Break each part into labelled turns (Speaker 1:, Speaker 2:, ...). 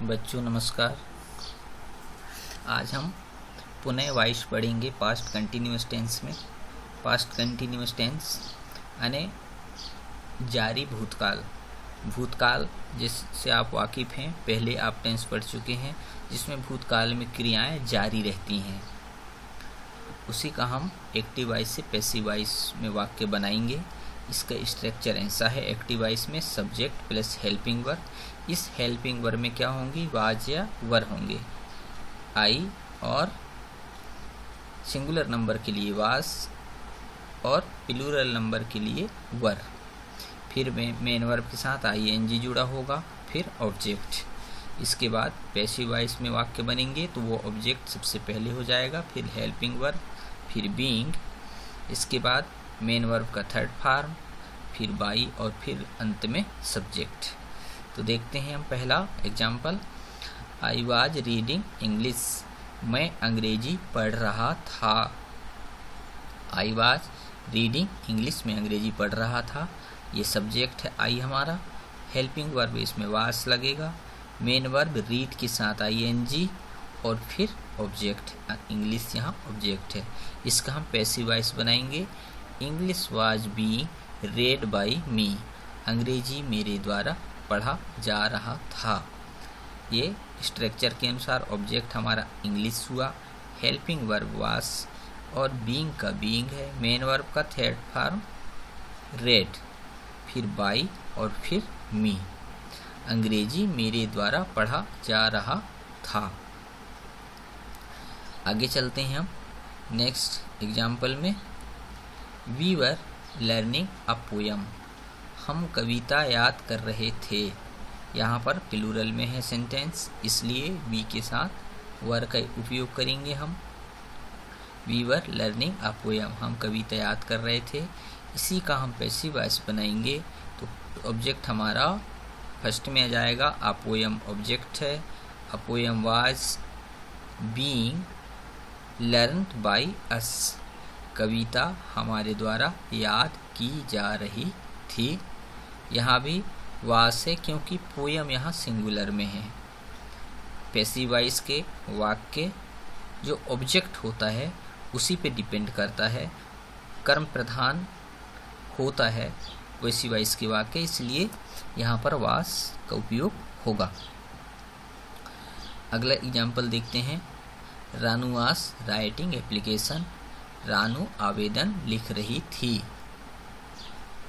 Speaker 1: बच्चों नमस्कार। आज हम पुनः वाइस पढ़ेंगे पास्ट कंटिन्यूअस टेंस में। पास्ट कंटिन्यूअस टेंस यानी जारी भूतकाल। भूतकाल जिससे आप वाकिफ़ हैं, पहले आप टेंस पढ़ चुके हैं जिसमें भूतकाल में क्रियाएं जारी रहती हैं। उसी का हम एक्टिव वॉइस से पैसिव वॉइस में वाक्य बनाएंगे। इसका स्ट्रक्चर ऐसा है, एक्टिव वॉइस में सब्जेक्ट प्लस हेल्पिंग वर्ब। इस हेल्पिंग वर्ब में क्या होंगी, वाज या वर होंगे। आई और सिंगुलर नंबर के लिए वाज और प्लूरल नंबर के लिए वर। फिर मेन वर्ब के साथ आईएनजी जुड़ा होगा, फिर ऑब्जेक्ट। इसके बाद पैसिव वॉइस में वाक्य बनेंगे तो वो ऑब्जेक्ट सबसे पहले हो जाएगा, फिर हेल्पिंग वर्ब, फिर बीइंग। इसके बाद मेन वर्ब का थर्ड फॉर्म, फिर बाई और फिर अंत में सब्जेक्ट। तो देखते हैं हम पहला example. I was reading English, मैं अंग्रेजी पढ़ रहा था। आई वाज रीडिंग इंग्लिश, में अंग्रेजी पढ़ रहा था। ये सब्जेक्ट है आई हमारा। हेल्पिंग वर्ब इसमें वाज लगेगा। मेन वर्ब रीड के साथ आईएनजी और फिर ऑब्जेक्ट, इंग्लिश यहाँ ऑब्जेक्ट है। इसका हम पैसिव वॉइस बनाएंगे। English was being read by me, अंग्रेजी मेरे द्वारा पढ़ा जा रहा था। ये स्ट्रक्चर के अनुसार ऑब्जेक्ट हमारा इंग्लिश हुआ, हेल्पिंग वर्ब वाज और बीइंग का बीइंग है। मेन वर्ब का थर्ड फॉर्म रेड, फिर बाई और फिर मी, अंग्रेजी मेरे द्वारा पढ़ा जा रहा था। आगे चलते हैं हम नेक्स्ट एग्जाम्पल में। We were learning a poem, हम कविता याद कर रहे थे। यहाँ पर प्लूरल में है सेंटेंस, इसलिए वी के साथ वर का उपयोग करेंगे हम। We were learning a poem, हम कविता याद कर रहे थे। इसी का हम पैसिव वॉइस बनाएंगे तो ऑब्जेक्ट हमारा फर्स्ट में आ जाएगा। अ पोयम ऑब्जेक्ट है। A poem was being learned by us, कविता हमारे द्वारा याद की जा रही थी। यहाँ भी वाज है क्योंकि पोयम यहाँ सिंगुलर में है। पैसिव वॉइस के वाक्य जो ऑब्जेक्ट होता है उसी पे डिपेंड करता है, कर्म प्रधान होता है पैसिव वॉइस के वाक्य, इसलिए यहाँ पर वाज का उपयोग होगा। अगला एग्जाम्पल देखते हैं। Ranu was writing application, Ranu आवेदन लिख रही थी।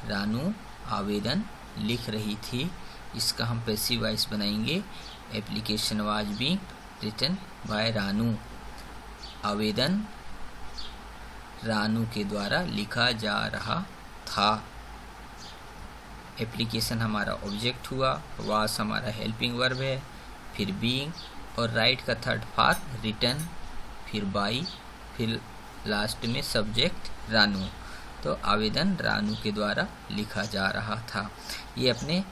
Speaker 1: रानू आवेदन लिख रही थी। इसका हम पैसिव वॉइस बनाएंगे। Application was being written by Ranu, आवेदन रानू के द्वारा लिखा जा रहा था। एप्लीकेशन हमारा ऑब्जेक्ट हुआ, वाज हमारा हेल्पिंग वर्ब है, फिर बीइंग और राइट का थर्ड फॉर्म रिटन, फिर बाई, फिर लास्ट में सब्जेक्ट रानू। तो आवेदन रानू के द्वारा लिखा जा रहा था। ये अपने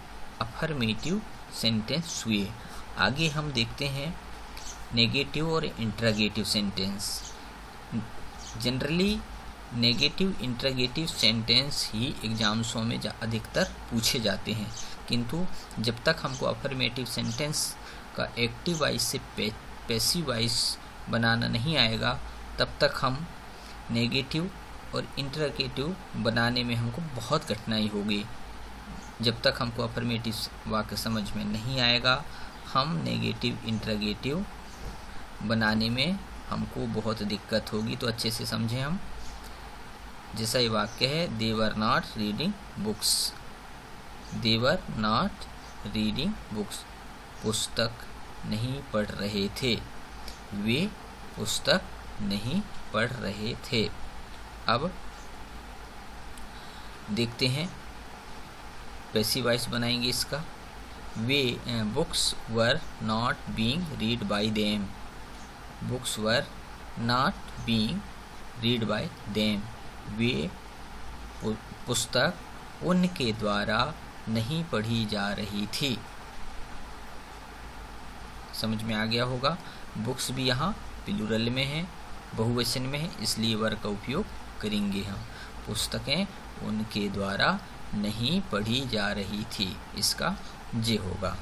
Speaker 1: अफर्मेटिव सेंटेंस हुए। आगे हम देखते हैं नेगेटिव और interrogative sentence. Generally negative interrogative sentence ही एग्जाम्सों में अधिकतर पूछे जाते हैं, किंतु जब तक हमको अफर्मेटिव सेंटेंस का एक्टिव वॉइस से पैसिव वॉइस बनाना नहीं आएगा तब तक हम नेगेटिव और इंट्रोगेटिव बनाने में हमको बहुत कठिनाई होगी। जब तक हमको अफर्मेटिव वाक्य समझ में नहीं आएगा, हम नेगेटिव इंट्रोगेटिव बनाने में हमको बहुत दिक्कत होगी। तो अच्छे से समझें हम। जैसा ये वाक्य है, they were not reading books, they were not reading books, पुस्तक नहीं पढ़ रहे थे, वे पुस्तक नहीं पढ़ रहे थे। अब देखते हैं पैसिव वॉइस बनाएंगे इसका। वे books were not being read by them, books were not being read by them, वे पुस्तक उनके द्वारा नहीं पढ़ी जा रही थी। समझ में आ गया होगा। बुक्स भी यहाँ प्लूरल में है, बहुवचन में है, इसलिए वर का उपयोग करेंगे हम। पुस्तकें उनके द्वारा नहीं पढ़ी जा रही थी, इसका जे होगा।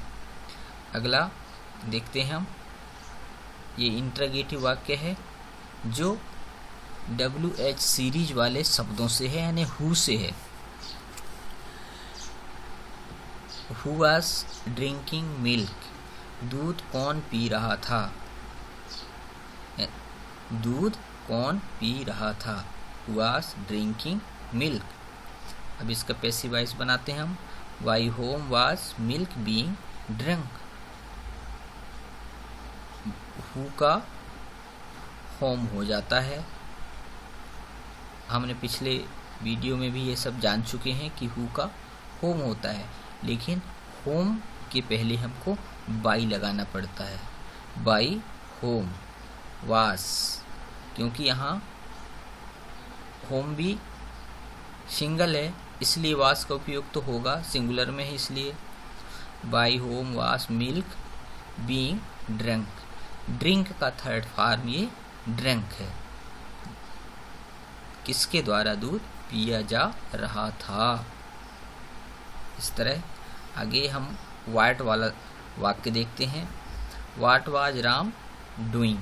Speaker 1: अगला देखते हैं हम। ये इंट्रोगेटिव वाक्य है जो WH सीरीज वाले शब्दों से है, यानी हु से है। हु वाज ड्रिंकिंग मिल्क, दूध कौन पी रहा था, दूध कौन पी रहा था, हु वाज ड्रिंकिंग मिल्क। अब इसका पैसिव वॉइस बनाते हैं हम। By whom was milk being drunk, who का होम हो जाता है। हमने पिछले वीडियो में भी ये सब जान चुके हैं कि हु का होम होता है, लेकिन होम के पहले हमको बाई लगाना पड़ता है। बाई होम वास, क्योंकि यहाँ होम भी सिंगल है इसलिए वास का उपयोग तो होगा, सिंगुलर में है इसलिए। बाई होम वास मिल्क बीइंग ड्रंक, ड्रिंक का थर्ड फॉर्म ये ड्रंक है। किसके द्वारा दूध पिया जा रहा था। इस तरह आगे हम व्हाट वाला वाक्य देखते हैं। What was Ram doing,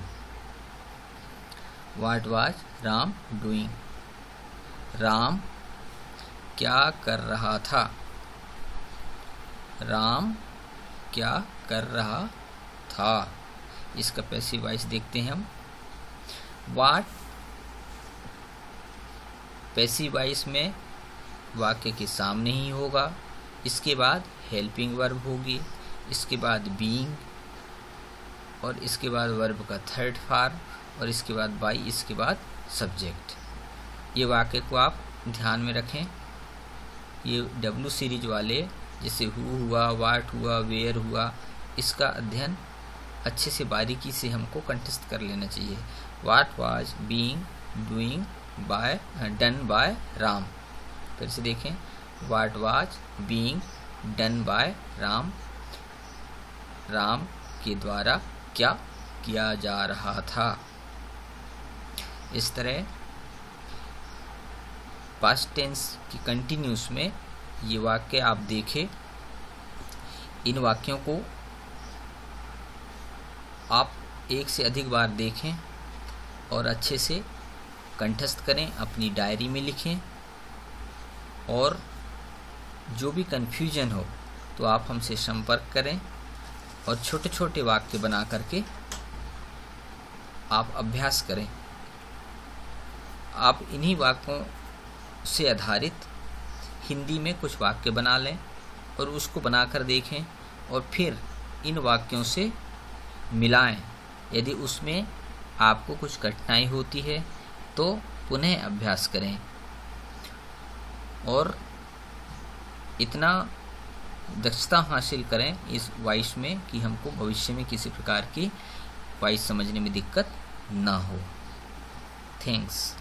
Speaker 1: what was Ram doing, Ram क्या कर रहा था, राम क्या कर रहा था। इसका पैसिव वॉइस देखते हैं हम। व्हाट पैसिव वॉइस में वाक्य के सामने ही होगा, इसके बाद हेल्पिंग वर्ब होगी, इसके बाद बीइंग, और इसके बाद वर्ब का थर्ड फॉर्म, और इसके बाद बाई, इसके बाद सब्जेक्ट। ये वाक्य को आप ध्यान में रखें। ये W सीरीज वाले जैसे हु हुआ, व्हाट हुआ, वेयर हुआ, इसका अध्ययन अच्छे से बारीकी से हमको कंठस्थ कर लेना चाहिए। What was being doing by done by Ram. फिर से देखें, what was being done by Ram, Ram के द्वारा क्या किया जा रहा था। इस तरह पास्ट टेंस की कंटिन्यूस में ये वाक्य आप देखें। इन वाक्यों को आप एक से अधिक बार देखें और अच्छे से कंठस्थ करें, अपनी डायरी में लिखें, और जो भी कन्फ्यूजन हो तो आप हमसे संपर्क करें और छोटे छोटे वाक्य बना करके आप अभ्यास करें। आप इन्हीं वाक्यों से आधारित हिंदी में कुछ वाक्य बना लें और उसको बनाकर देखें, और फिर इन वाक्यों से मिलाएं। यदि उसमें आपको कुछ कठिनाई होती है तो पुनः अभ्यास करें, और इतना दक्षता हासिल करें इस वॉइस में कि हमको भविष्य में किसी प्रकार की वॉइस समझने में दिक्कत ना हो। थैंक्स।